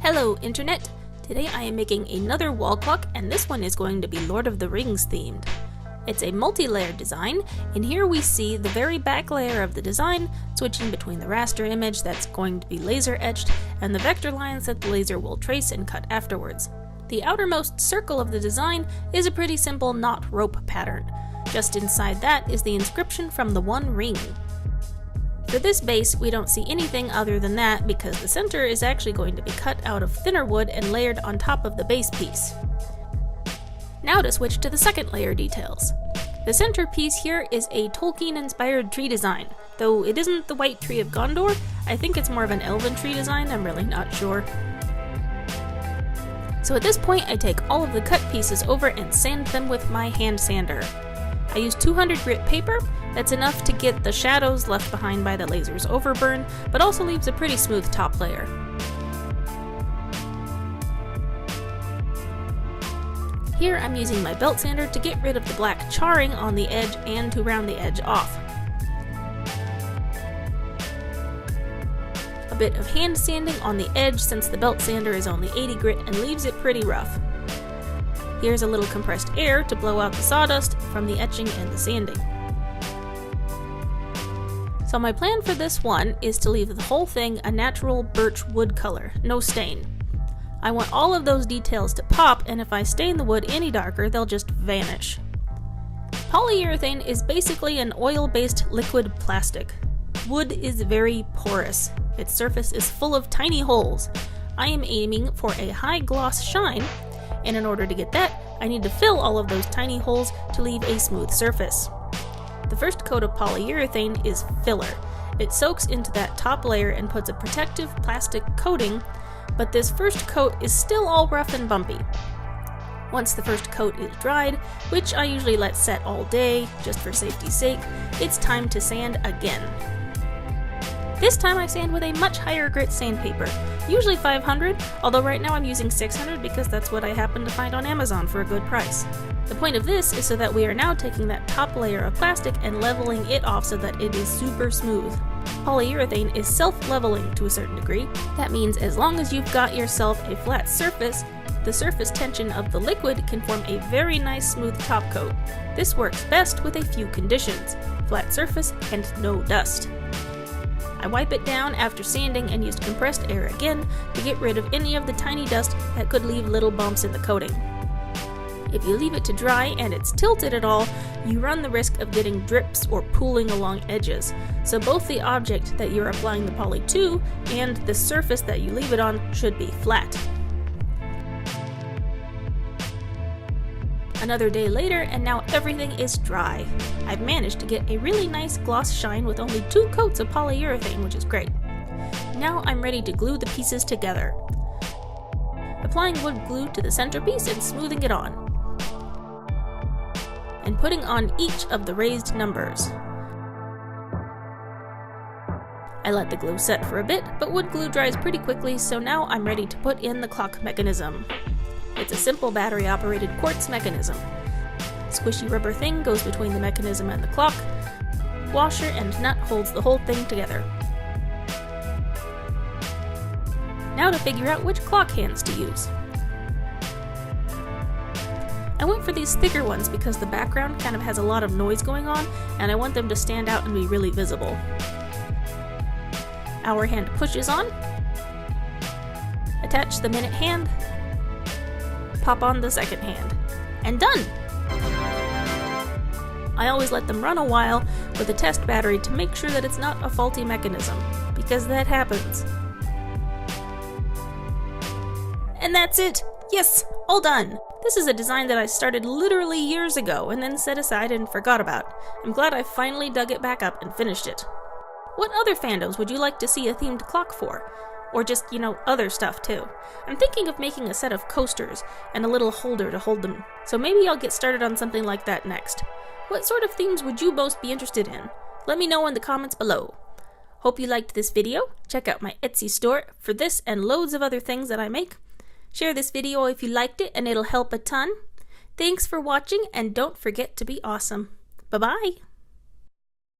Hello Internet! Today I am making another wall clock, and this one is going to be Lord of the Rings themed. It's a multi-layered design, and here we see the very back layer of the design switching between the raster image that's going to be laser etched and the vector lines that the laser will trace and cut afterwards. The outermost circle of the design is a pretty simple knot rope pattern. Just inside that is the inscription from the One Ring. For this base, we don't see anything other than that because the center is actually going to be cut out of thinner wood and layered on top of the base piece. Now to switch to the second layer details. The center piece here is a Tolkien-inspired tree design. Though it isn't the White Tree of Gondor, I think it's more of an elven tree design, I'm really not sure. So at this point, I take all of the cut pieces over and sand them with my hand sander. I use 200 grit paper. That's enough to get the shadows left behind by the laser's overburn, but also leaves a pretty smooth top layer. Here I'm using my belt sander to get rid of the black charring on the edge and to round the edge off. A bit of hand sanding on the edge since the belt sander is only 80 grit and leaves it pretty rough. Here's a little compressed air to blow out the sawdust from the etching and the sanding. So my plan for this one is to leave the whole thing a natural birch wood color, no stain. I want all of those details to pop, and if I stain the wood any darker, they'll just vanish. Polyurethane is basically an oil-based liquid plastic. Wood is very porous. Its surface is full of tiny holes. I am aiming for a high gloss shine, and in order to get that, I need to fill all of those tiny holes to leave a smooth surface. The first coat of polyurethane is filler. It soaks into that top layer and puts a protective plastic coating, but this first coat is still all rough and bumpy. Once the first coat is dried, which I usually let set all day, just for safety's sake, it's time to sand again. This time I sand with a much higher grit sandpaper, usually 500, although right now I'm using 600 because that's what I happened to find on Amazon for a good price. The point of this is so that we are now taking that top layer of plastic and leveling it off so that it is super smooth. Polyurethane is self-leveling to a certain degree. That means as long as you've got yourself a flat surface, the surface tension of the liquid can form a very nice smooth top coat. This works best with a few conditions: flat surface and no dust. I wipe it down after sanding and used compressed air again to get rid of any of the tiny dust that could leave little bumps in the coating. If you leave it to dry and it's tilted at all, you run the risk of getting drips or pooling along edges, so both the object that you're applying the poly to and the surface that you leave it on should be flat. Another day later, and now everything is dry. I've managed to get a really nice gloss shine with only 2 coats of polyurethane, which is great. Now I'm ready to glue the pieces together. Applying wood glue to the centerpiece and smoothing it on. And putting on each of the raised numbers. I let the glue set for a bit, but wood glue dries pretty quickly, so now I'm ready to put in the clock mechanism. It's a simple battery-operated quartz mechanism. Squishy rubber thing goes between the mechanism and the clock. Washer and nut holds the whole thing together. Now to figure out which clock hands to use. I went for these thicker ones because the background kind of has a lot of noise going on, and I want them to stand out and be really visible. Hour hand pushes on. Attach the minute hand. Pop on the second hand. And done! I always let them run a while with a test battery to make sure that it's not a faulty mechanism, because that happens. And that's it! Yes! All done! This is a design that I started literally years ago and then set aside and forgot about. I'm glad I finally dug it back up and finished it. What other fandoms would you like to see a themed clock for? Or just, other stuff too. I'm thinking of making a set of coasters and a little holder to hold them, so maybe I'll get started on something like that next. What sort of themes would you most be interested in? Let me know in the comments below. Hope you liked this video. Check out my Etsy store for this and loads of other things that I make. Share this video if you liked it and it'll help a ton. Thanks for watching, and don't forget to be awesome. Bye-bye!